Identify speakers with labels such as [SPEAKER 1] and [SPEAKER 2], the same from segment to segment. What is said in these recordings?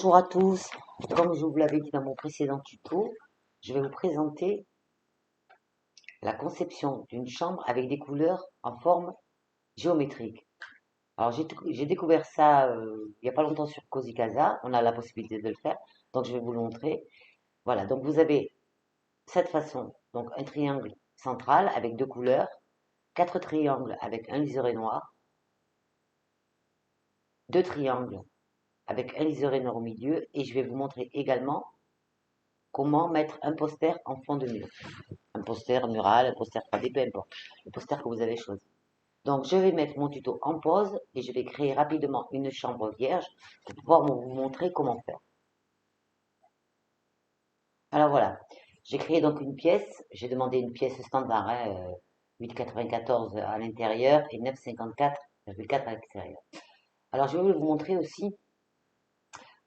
[SPEAKER 1] Bonjour à tous, comme je vous l'avais dit dans mon précédent tuto, je vais vous présenter la conception d'une chambre avec des couleurs en forme géométrique. Alors j'ai découvert ça il n'y a pas longtemps sur Cozy Casa, on a la possibilité de le faire, donc je vais vous le montrer. Voilà, donc vous avez cette façon, donc un triangle central avec deux couleurs, quatre triangles avec un liseré noir, deux triangles avec un liseré noir au milieu, et je vais vous montrer également comment mettre un poster en fond de mur. Un poster mural, un poster 3D, peu importe, le poster que vous avez choisi. Donc, je vais mettre mon tuto en pause et je vais créer rapidement une chambre vierge pour pouvoir vous montrer comment faire. Alors voilà, j'ai créé donc une pièce, j'ai demandé une pièce standard, 8,94 à l'intérieur et 9,54,4 à l'extérieur. Alors, je vais vous montrer aussi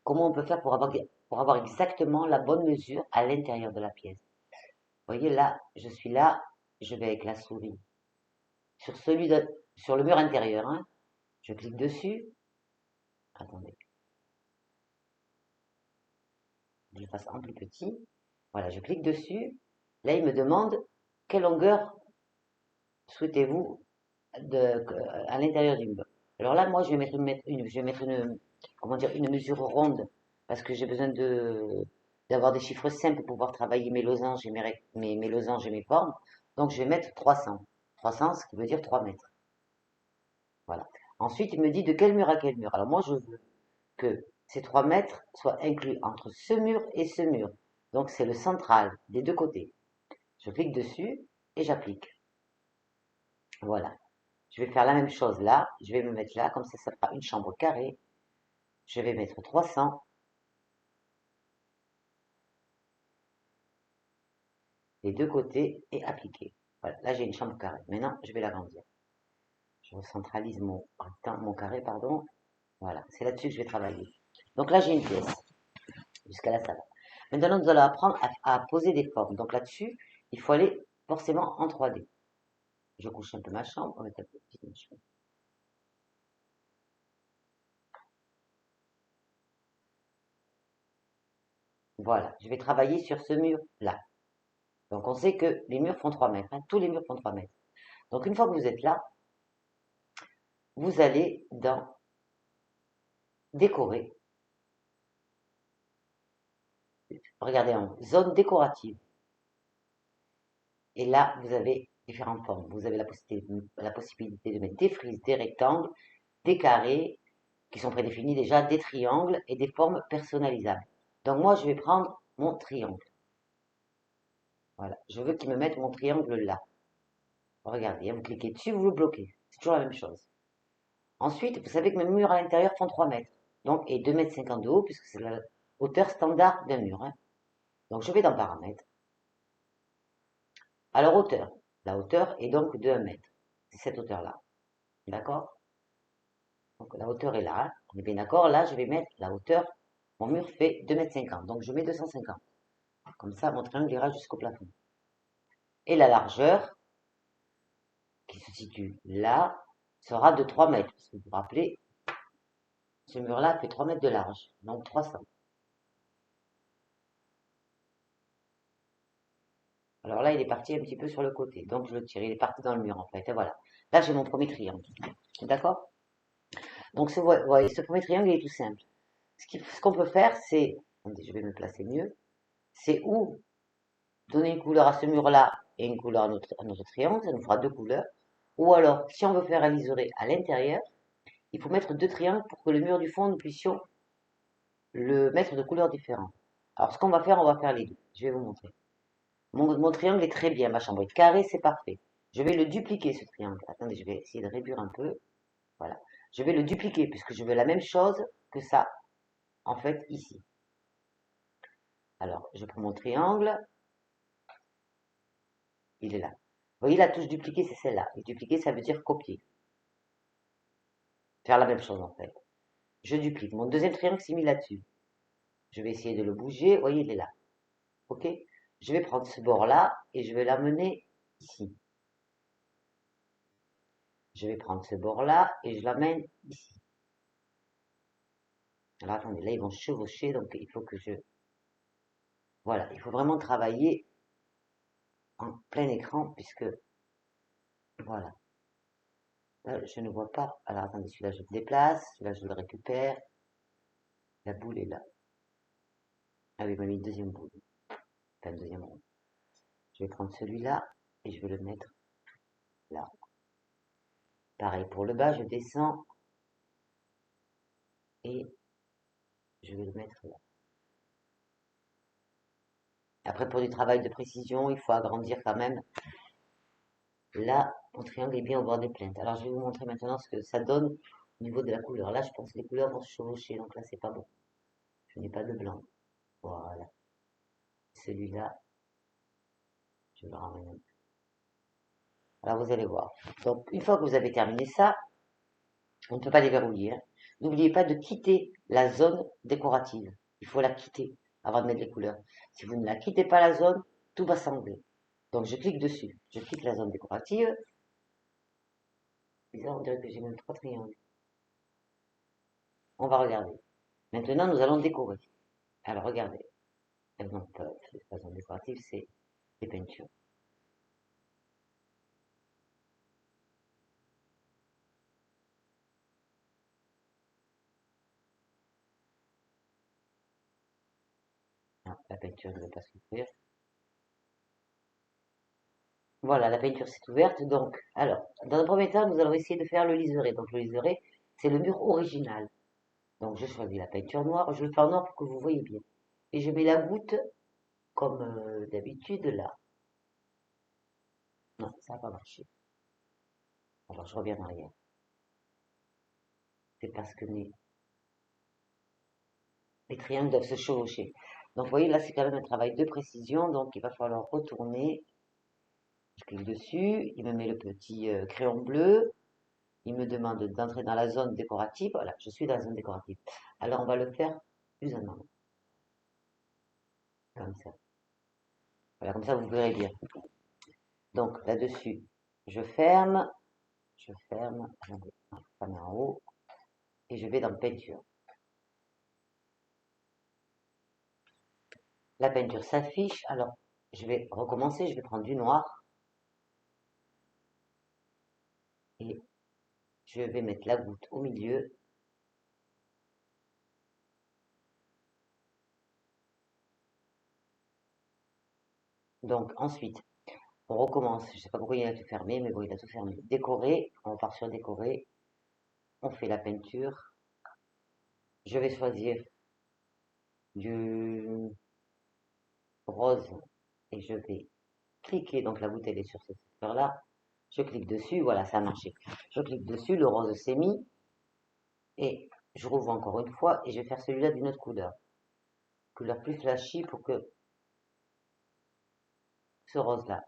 [SPEAKER 1] comment on peut faire pour avoir exactement la bonne mesure à l'intérieur de la pièce. Vous voyez là, je suis là, je vais avec la souris sur sur le mur intérieur, hein. Je clique dessus. Attendez, je le fasse en plus petit. Voilà, je clique dessus. Là, il me demande quelle longueur souhaitez-vous à l'intérieur du mur. Alors là, moi, je vais mettre comment dire, une mesure ronde parce que j'ai besoin d'avoir des chiffres simples pour pouvoir travailler mes losanges et mes losanges et mes formes. Donc, je vais mettre 300. 300, ce qui veut dire 3 mètres. Voilà. Ensuite, il me dit de quel mur à quel mur. Alors moi, je veux que ces 3 mètres soient inclus entre ce mur et ce mur. Donc c'est le central des deux côtés. Je clique dessus et j'applique. Voilà. Je vais faire la même chose là. Je vais me mettre là, comme ça fera une chambre carrée. Je vais mettre 300 des deux côtés et appliquer. Voilà, là j'ai une chambre carrée. Maintenant, je vais l'agrandir. Je recentralise mon carré, pardon. Voilà, c'est là-dessus que je vais travailler. Donc là, j'ai une pièce. Jusqu'à là, ça va. Maintenant, nous allons apprendre à poser des formes. Donc là-dessus, il faut aller forcément en 3D. Je couche un peu ma chambre, on va mettre un peu petite chambre. Voilà, je vais travailler sur ce mur-là. Donc on sait que les murs font 3 mètres, hein, tous les murs font 3 mètres. Donc une fois que vous êtes là, vous allez dans décorer. Regardez en zone décorative. Et là, vous avez différentes formes. Vous avez la possibilité de mettre des frises, des rectangles, des carrés, qui sont prédéfinis déjà, des triangles et des formes personnalisables. Donc moi, je vais prendre mon triangle. Voilà, je veux qu'il me mette mon triangle là. Regardez, vous cliquez dessus, vous le bloquez. C'est toujours la même chose. Ensuite, vous savez que mes murs à l'intérieur font 3 mètres. Donc, et 2,50 m de haut, puisque c'est la hauteur standard d'un mur, hein. Donc, je vais dans paramètres. Alors, hauteur. La hauteur est donc de 1 mètre. C'est cette hauteur-là. D'accord? Donc, la hauteur est là, hein. On est bien d'accord? Là, je vais mettre la hauteur. Mon mur fait 2,50 m. Donc, je mets 250. Comme ça, mon triangle ira jusqu'au plafond. Et la largeur, qui se situe là, sera de 3 mètres. Parce que vous vous rappelez, ce mur-là fait 3 mètres de large. Donc, 300. Alors là, il est parti un petit peu sur le côté. Donc, je le tire. Il est parti dans le mur, en fait. Et voilà. Là, j'ai mon premier triangle. D'accord? Donc, vous voyez, ce premier triangle, il est tout simple. Ce qu'on peut faire, c'est... Attendez, je vais me placer mieux. C'est ou donner une couleur à ce mur-là et une couleur à notre triangle. Ça nous fera deux couleurs. Ou alors, si on veut faire un liseré à l'intérieur, il faut mettre deux triangles pour que le mur du fond, nous puissions le mettre de couleurs différentes. Alors, ce qu'on va faire, on va faire les deux. Je vais vous montrer. Mon triangle est très bien, ma chambre est carrée, c'est parfait. Je vais le dupliquer, ce triangle. Attendez, je vais essayer de réduire un peu. Voilà. Je vais le dupliquer, puisque je veux la même chose que ça, en fait, ici. Alors, je prends mon triangle. Il est là. Vous voyez, la touche dupliquer, c'est celle-là. Et dupliquer, ça veut dire copier. Faire la même chose, en fait. Je duplique. Mon deuxième triangle s'est mis là-dessus. Je vais essayer de le bouger. Vous voyez, il est là. OK? Je vais prendre ce bord-là et je vais l'amener ici. Je vais prendre ce bord-là et je l'amène ici. Alors attendez, là ils vont chevaucher, donc il faut que je... Voilà, il faut vraiment travailler en plein écran, puisque... Voilà. Là, je ne vois pas. Alors attendez, celui-là je le déplace, celui-là je le récupère. La boule est là. Ah oui, il m'a mis une deuxième boule. Enfin, une deuxième rond. Je vais prendre celui-là et je vais le mettre là. Pareil pour le bas, je descends et je vais le mettre là. Après, pour du travail de précision, il faut agrandir quand même. Là, mon triangle est bien au bord des plaintes. Alors, je vais vous montrer maintenant ce que ça donne au niveau de la couleur. Là, je pense que les couleurs vont se chevaucher, donc là, c'est pas bon. Je n'ai pas de blanc. Voilà. Celui-là, je le ramène un peu. Alors, vous allez voir. Donc, une fois que vous avez terminé ça, on ne peut pas déverrouiller, hein. N'oubliez pas de quitter la zone décorative. Il faut la quitter avant de mettre les couleurs. Si vous ne la quittez pas la zone, tout va s'enlever. Donc je clique dessus. Je clique la zone décorative. Bizarre, on dirait que j'ai même trois triangles. On va regarder. Maintenant, nous allons décorer. Alors regardez. Non, c'est pas zone décorative, c'est les peintures. Non, la peinture ne veut pas s'ouvrir. Voilà, la peinture s'est ouverte. Donc, alors, dans un premier temps, nous allons essayer de faire le liseré. Donc le liseré, c'est le mur original. Donc je choisis la peinture noire, je le fais en noir pour que vous voyez bien. Et je mets la goutte comme d'habitude là. Non, ça n'a pas marché. Alors je reviens en arrière. C'est parce que les triangles doivent se chevaucher. Donc vous voyez là c'est quand même un travail de précision, donc il va falloir retourner. Je clique dessus, il me met le petit crayon bleu, il me demande d'entrer dans la zone décorative. Voilà, je suis dans la zone décorative. Alors on va le faire plus en avant. Comme ça. Voilà, comme ça vous verrez bien. Donc là-dessus, je ferme. Je ferme, ça met en haut, et je vais dans peinture. La peinture s'affiche, alors je vais recommencer, je vais prendre du noir, et je vais mettre la goutte au milieu. Donc ensuite, on recommence, je ne sais pas pourquoi il a tout fermé, mais bon, il a tout fermé. Décorer, on part sur décorer, on fait la peinture. Je vais choisir du rose, et je vais cliquer, donc la goutte elle est sur cette secteur-là, je clique dessus, voilà, ça a marché. Je clique dessus, le rose s'est mis, et je rouvre encore une fois, et je vais faire celui-là d'une autre couleur plus flashy pour que ce rose-là.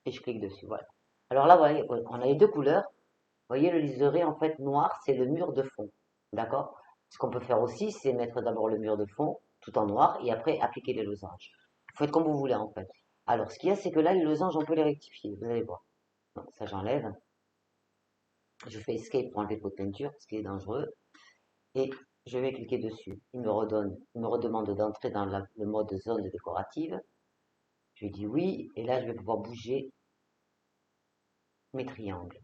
[SPEAKER 1] Et je clique dessus, voilà. Alors là, vous voyez, on a les deux couleurs. Vous voyez, le liseré, en fait, noir, c'est le mur de fond. D'accord? Ce qu'on peut faire aussi, c'est mettre d'abord le mur de fond, tout en noir, et après appliquer les losanges. Vous faites comme vous voulez, en fait. Alors, ce qu'il y a, c'est que là, les losanges, on peut les rectifier. Vous allez voir. Donc, ça, j'enlève. Je fais escape pour enlever le pot de peinture, ce qui est dangereux. Et je vais cliquer dessus. Il me redemande d'entrer dans le mode zone décorative. Je lui dis oui, et là, je vais pouvoir bouger mes triangles.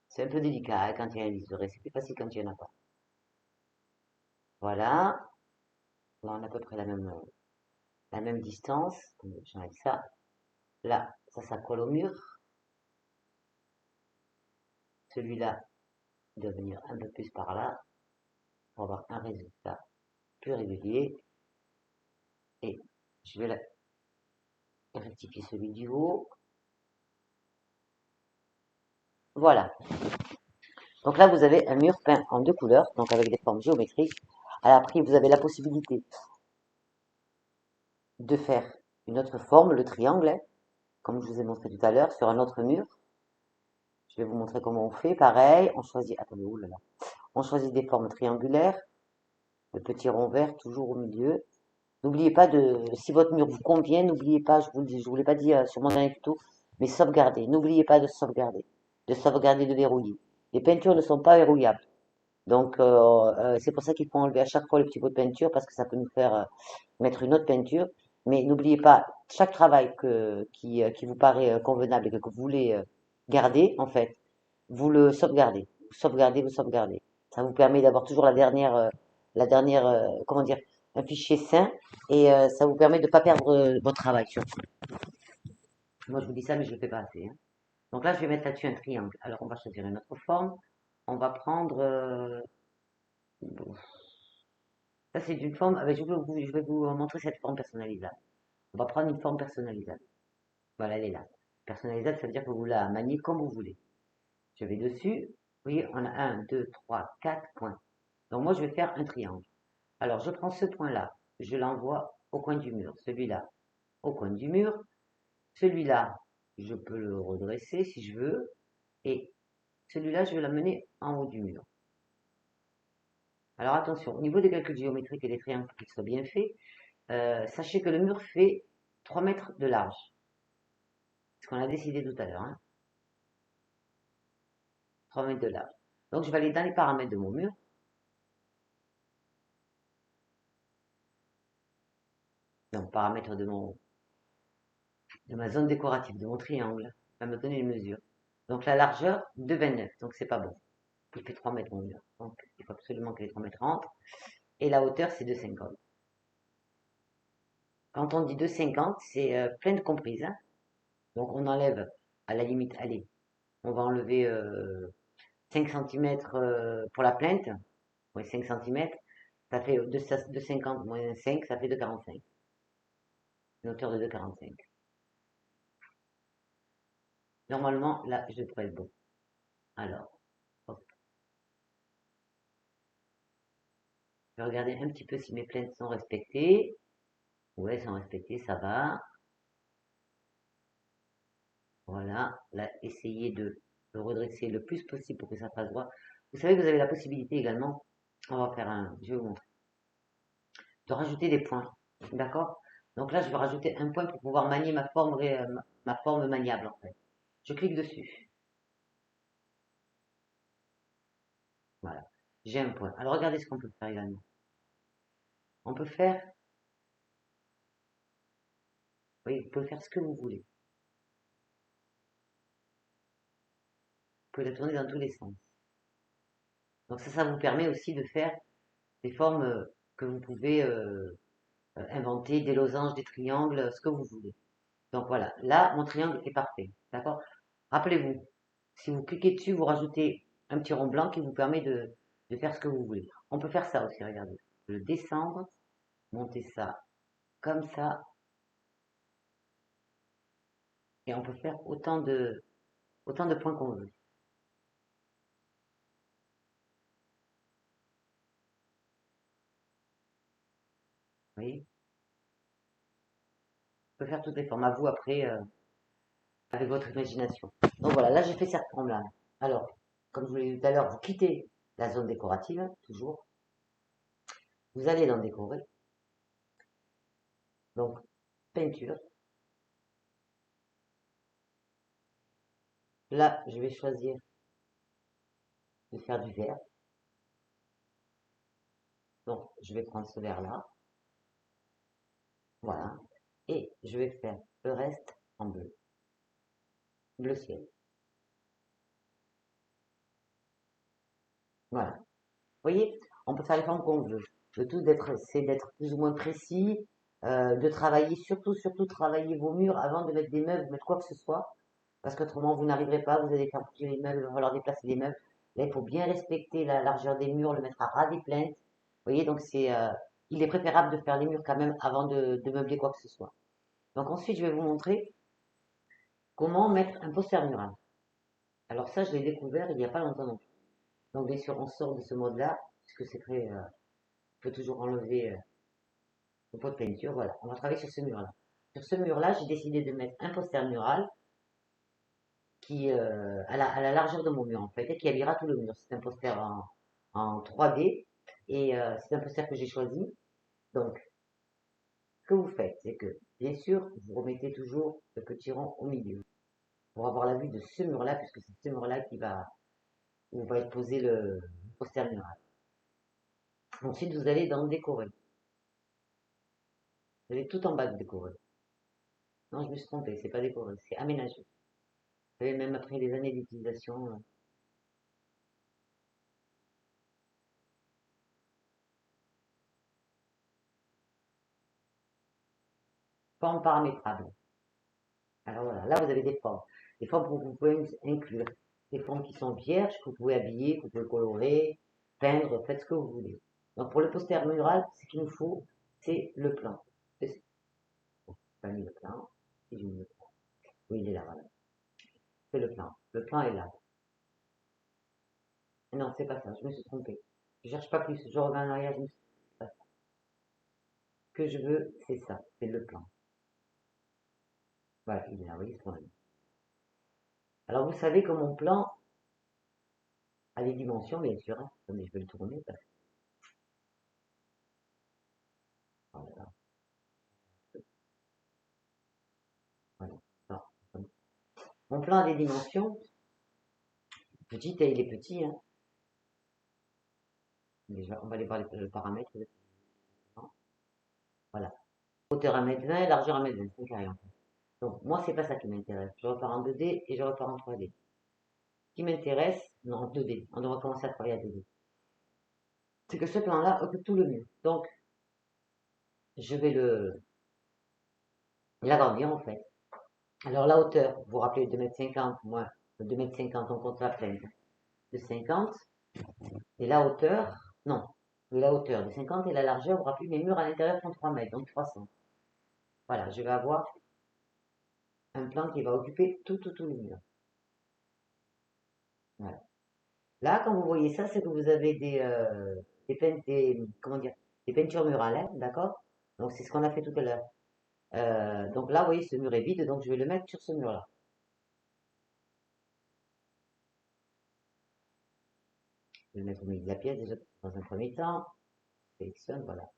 [SPEAKER 1] C'est un peu délicat hein, quand il y a un liseré, c'est plus facile quand il n'y en a pas. Voilà, là on a à peu près la même distance. J'enlève ça. Là, ça colle au mur. Celui-là doit venir un peu plus par là pour avoir un résultat plus régulier. Et je vais rectifier celui du haut. Voilà. Donc là, vous avez un mur peint en deux couleurs, donc avec des formes géométriques. Alors après, vous avez la possibilité de faire une autre forme, le triangle, hein, comme je vous ai montré tout à l'heure, sur un autre mur. Je vais vous montrer comment on fait. Pareil, on choisit, attendez, oulala. On choisit des formes triangulaires, le petit rond vert toujours au milieu. N'oubliez pas de, si votre mur vous convient, n'oubliez pas, je vous l'ai pas dit sur mon dernier tuto, mais sauvegarder. N'oubliez pas de sauvegarder, de verrouiller. Les peintures ne sont pas verrouillables. Donc, c'est pour ça qu'il faut enlever à chaque fois le petit pot de peinture parce que ça peut nous faire mettre une autre peinture. Mais n'oubliez pas, chaque travail qui vous paraît convenable et que vous voulez garder, en fait, vous le sauvegardez. Vous sauvegardez, vous sauvegardez. Ça vous permet d'avoir toujours comment dire, un fichier sain et ça vous permet de ne pas perdre votre travail, surtout. Moi, je vous dis ça, mais je ne le fais pas assez, hein. Donc là, je vais mettre là-dessus un triangle. Alors, on va choisir une autre forme. On va prendre... bon, ça, c'est une forme... ah ben, je vais vous montrer cette forme personnalisable. On va prendre une forme personnalisable. Voilà, elle est là. Personnalisable, ça veut dire que vous la maniez comme vous voulez. Je vais dessus. Vous voyez, on a un, 2, 3, 4 points. Donc moi, je vais faire un triangle. Alors, je prends ce point-là. Je l'envoie au coin du mur. Celui-là, au coin du mur. Celui-là, je peux le redresser si je veux. Et celui-là, je vais l'amener en haut du mur. Alors attention, au niveau des calculs géométriques et des triangles, pour qu'ils soient bien faits, sachez que le mur fait 3 mètres de large. C'est ce qu'on a décidé tout à l'heure, hein. 3 mètres de large. Donc je vais aller dans les paramètres de mon mur. Donc paramètres de ma zone décorative, de mon triangle. Ça va me donner les mesures. Donc la largeur de 29, donc c'est pas bon. Il fait 3 mètres mon mur. Donc il faut absolument que les 3 mètres rentrent. Et la hauteur, c'est 2,50. Quand on dit 2,50, c'est pleine comprise, hein. Donc on enlève à la limite, allez, on va enlever 5 centimètres pour la plainte. Oui, 5 centimètres. Ça fait 2,50 moins 5, ça fait 2,45. Une hauteur de 2,45. Normalement, là, je devrais être bon. Alors, hop, je vais regarder un petit peu si mes plaintes sont respectées. Ouais, elles sont respectées, ça va. Voilà, là, essayez de redresser le plus possible pour que ça fasse droit. Vous savez, vous avez la possibilité également, on va faire je vais vous montrer, de rajouter des points. D'accord? Donc là, je vais rajouter un point pour pouvoir manier ma forme maniable, en fait. Je clique dessus. Voilà. J'ai un point. Alors, regardez ce qu'on peut faire également. On peut faire, oui, vous pouvez faire ce que vous voulez. Vous pouvez la tourner dans tous les sens. Donc ça vous permet aussi de faire des formes que vous pouvez inventer, des losanges, des triangles, ce que vous voulez. Donc voilà, là, mon triangle est parfait. D'accord? Rappelez-vous, si vous cliquez dessus, vous rajoutez un petit rond blanc qui vous permet de faire ce que vous voulez. On peut faire ça aussi, regardez. Le descendre, monter ça comme ça, et on peut faire autant de points qu'on veut. Vous voyez? On peut faire toutes les formes. À vous après, avec votre imagination. Donc voilà, là j'ai fait cette forme-là. Alors, comme je vous l'ai dit tout à l'heure, vous quittez la zone décorative, toujours. Vous allez dans décorer. Donc, peinture. Là, je vais choisir de faire du vert. Donc, je vais prendre ce vert-là. Voilà. Et je vais faire le reste en bleu. Bleu ciel. Voilà. Vous voyez, on peut faire les formes qu'on veut. Le tout c'est d'être plus ou moins précis, de travailler, surtout travailler vos murs avant de mettre des meubles, mettre quoi que ce soit. Parce qu'autrement, vous n'arriverez pas, vous allez faire bouger les meubles, il va falloir déplacer les meubles. Là, il faut bien respecter la largeur des murs, le mettre à ras des plaintes. Vous voyez, donc il est préférable de faire les murs quand même avant de meubler quoi que ce soit. Donc ensuite, je vais vous montrer comment mettre un poster mural. Alors ça, je l'ai découvert il n'y a pas longtemps non plus. Donc bien sûr, on sort de ce mode-là, puisque c'est très... on peut toujours enlever le pot de peinture. Voilà, on va travailler sur ce mur-là. Sur ce mur-là, j'ai décidé de mettre un poster mural qui à la largeur de mon mur en fait, et qui habillera tout le mur. C'est un poster en 3D, et c'est un poster que j'ai choisi. Donc, ce que vous faites, c'est que, bien sûr, vous remettez toujours le petit rond au milieu, pour avoir la vue de ce mur-là, puisque c'est ce mur-là qui va, où va être posé poster mural. Ensuite, vous allez dans décorer. Vous allez tout en bas de décorer. Non, je me suis trompée, c'est pas décorer, c'est aménager. Vous savez, même après les années d'utilisation, formes paramétrables. Alors voilà, là vous avez des formes que vous pouvez inclure, des formes qui sont vierges, que vous pouvez habiller, que vous pouvez colorer, peindre, faites ce que vous voulez. Donc pour le poster mural, ce qu'il nous faut, c'est le plan. C'est pas mis le plan, si j'ai mis le plan. Oui, il est là, voilà. C'est le plan. Le plan est là. Non, c'est pas ça, je me suis trompée. Je cherche pas plus, je reviens en arrière, je me suis pas ça. Ce que je veux, c'est ça, c'est le plan. Voilà, il est là, vous voyez ce qu'on a. Alors vous savez que mon plan a des dimensions, bien sûr. Hein. Attendez, je vais le tourner parce que voilà, voilà. Non. Mon plan a des dimensions. Petit, il est petit. Hein. Déjà, on va aller voir le paramètre. Voilà. Hauteur 1,20 m, largeur 1,20 m. C'est carré en fait. Donc moi, c'est pas ça qui m'intéresse. Je repars en 2D et je repars en 3D. Ce qui m'intéresse, non, en 2D. On devrait commencer à travailler à 2D. C'est que ce plan-là occupe tout le mur. Donc, je vais l'agrandir en fait. Alors la hauteur, vous vous rappelez 2,50 m, moins 2,50 m, on compte la plainte de 50. Et la hauteur, non, la hauteur de 50 et la largeur, vous vous rappelez, mes murs à l'intérieur font 3 mètres, donc 300. Voilà, je vais avoir un plan qui va occuper tout le mur. Voilà. Là, quand vous voyez ça, c'est que vous avez comment dire, des peintures murales, hein, d'accord? Donc c'est ce qu'on a fait tout à l'heure. Donc là, vous voyez, ce mur est vide, donc je vais le mettre sur ce mur-là. Je vais le mettre au milieu de la pièce déjà dans un premier temps. Sélectionne, voilà.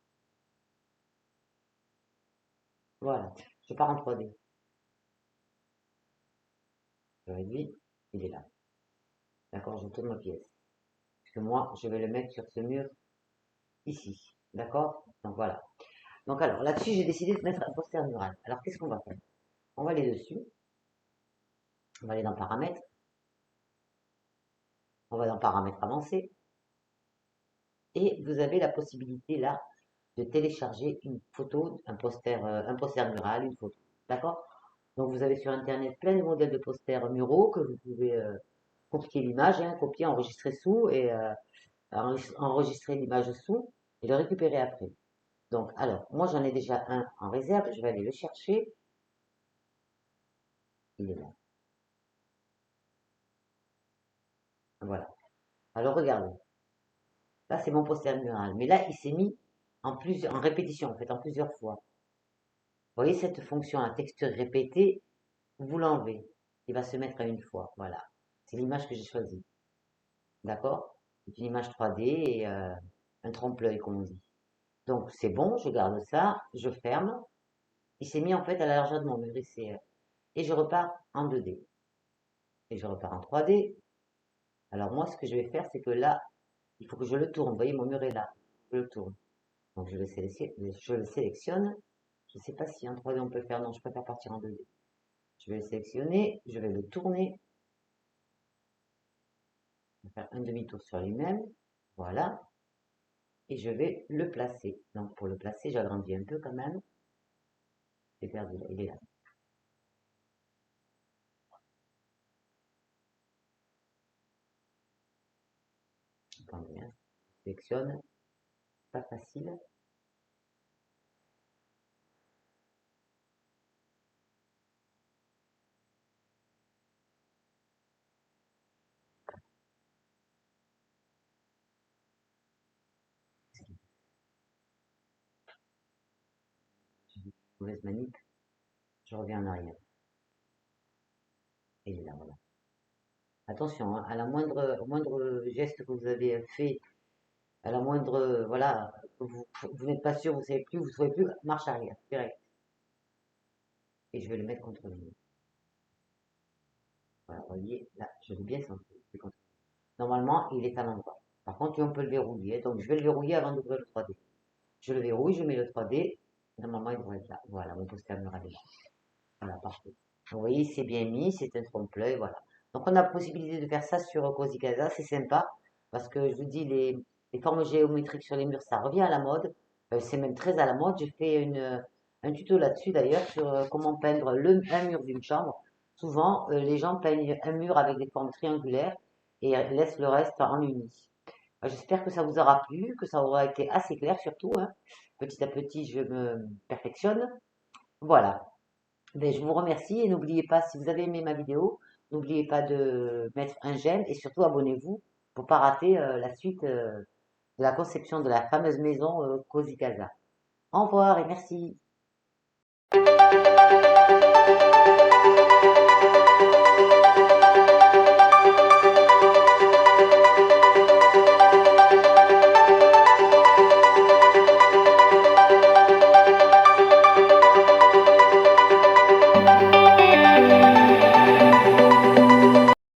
[SPEAKER 1] Voilà, je pars en 3D. Je réduis, il est là. D'accord, je tourne ma pièce. Parce que moi, je vais le mettre sur ce mur ici. D'accord? Donc voilà. Donc alors, là-dessus, j'ai décidé de mettre un poster mural. Alors, qu'est-ce qu'on va faire? On va aller dessus. On va aller dans paramètres. On va dans paramètres avancés. Et vous avez la possibilité là de télécharger une photo, un poster mural, une photo. D'accord? Donc vous avez sur internet plein de modèles de posters muraux que vous pouvez copier l'image, hein, copier, enregistrer sous et enregistrer l'image sous et le récupérer après. Donc alors, moi j'en ai déjà un en réserve, je vais aller le chercher. Il est là. Voilà. Alors regardez, là c'est mon poster mural, mais là il s'est mis en répétition, en fait, en plusieurs fois. Vous voyez cette fonction à texture répétée, vous l'enlevez. Il va se mettre à une fois. Voilà. C'est l'image que j'ai choisie. D'accord? C'est une image 3D et un trompe-l'œil, comme on dit. Donc c'est bon, je garde ça, je ferme. Il s'est mis en fait à la largeur de mon mur et je repars en 2D. Et je repars en 3D. Alors moi, ce que je vais faire, c'est que là, il faut que je le tourne. Vous voyez, mon mur est là. Je le tourne. Donc je le sélectionne. Je ne sais pas si en 3D on peut le faire. Non, je préfère partir en 2D. Je vais le sélectionner. Je vais le tourner. Je vais faire un demi-tour sur lui-même. Voilà. Et je vais le placer. Donc pour le placer, j'agrandis un peu quand même. J'ai perdu là. Il est là. Attendez, hein. Je sélectionne. Pas facile. Mauvaise manip. Je reviens en arrière. Et il est là, voilà. Attention, hein, au moindre geste que vous avez fait, à la moindre, voilà, vous n'êtes pas sûr, vous savez plus, vous ne savez plus, marche arrière, direct. Et je vais le mettre contre le mur. Voilà, vous voyez, là, je l'ai bien senti. Normalement, il est à l'endroit. Par contre, on peut le verrouiller. Donc, je vais le verrouiller avant d'ouvrir le 3D. Je le verrouille, je mets le 3D. Normalement, il devrait être là. Voilà, mon poster mural est là. Voilà, parfait. Vous voyez, c'est bien mis, c'est un trompe-l'œil, voilà. Donc, on a la possibilité de faire ça sur Cozy Casa, c'est sympa, parce que je vous dis, les formes géométriques sur les murs, ça revient à la mode. C'est même très à la mode. J'ai fait un tuto là-dessus, d'ailleurs, sur comment peindre un mur d'une chambre. Souvent, les gens peignent un mur avec des formes triangulaires et laissent le reste en uni. J'espère que ça vous aura plu, que ça aura été assez clair surtout, hein. Petit à petit, je me perfectionne. Voilà. Ben, je vous remercie et n'oubliez pas, si vous avez aimé ma vidéo, n'oubliez pas de mettre un j'aime et surtout abonnez-vous pour pas rater la suite de la conception de la fameuse maison Cozy Casa. Au revoir et merci.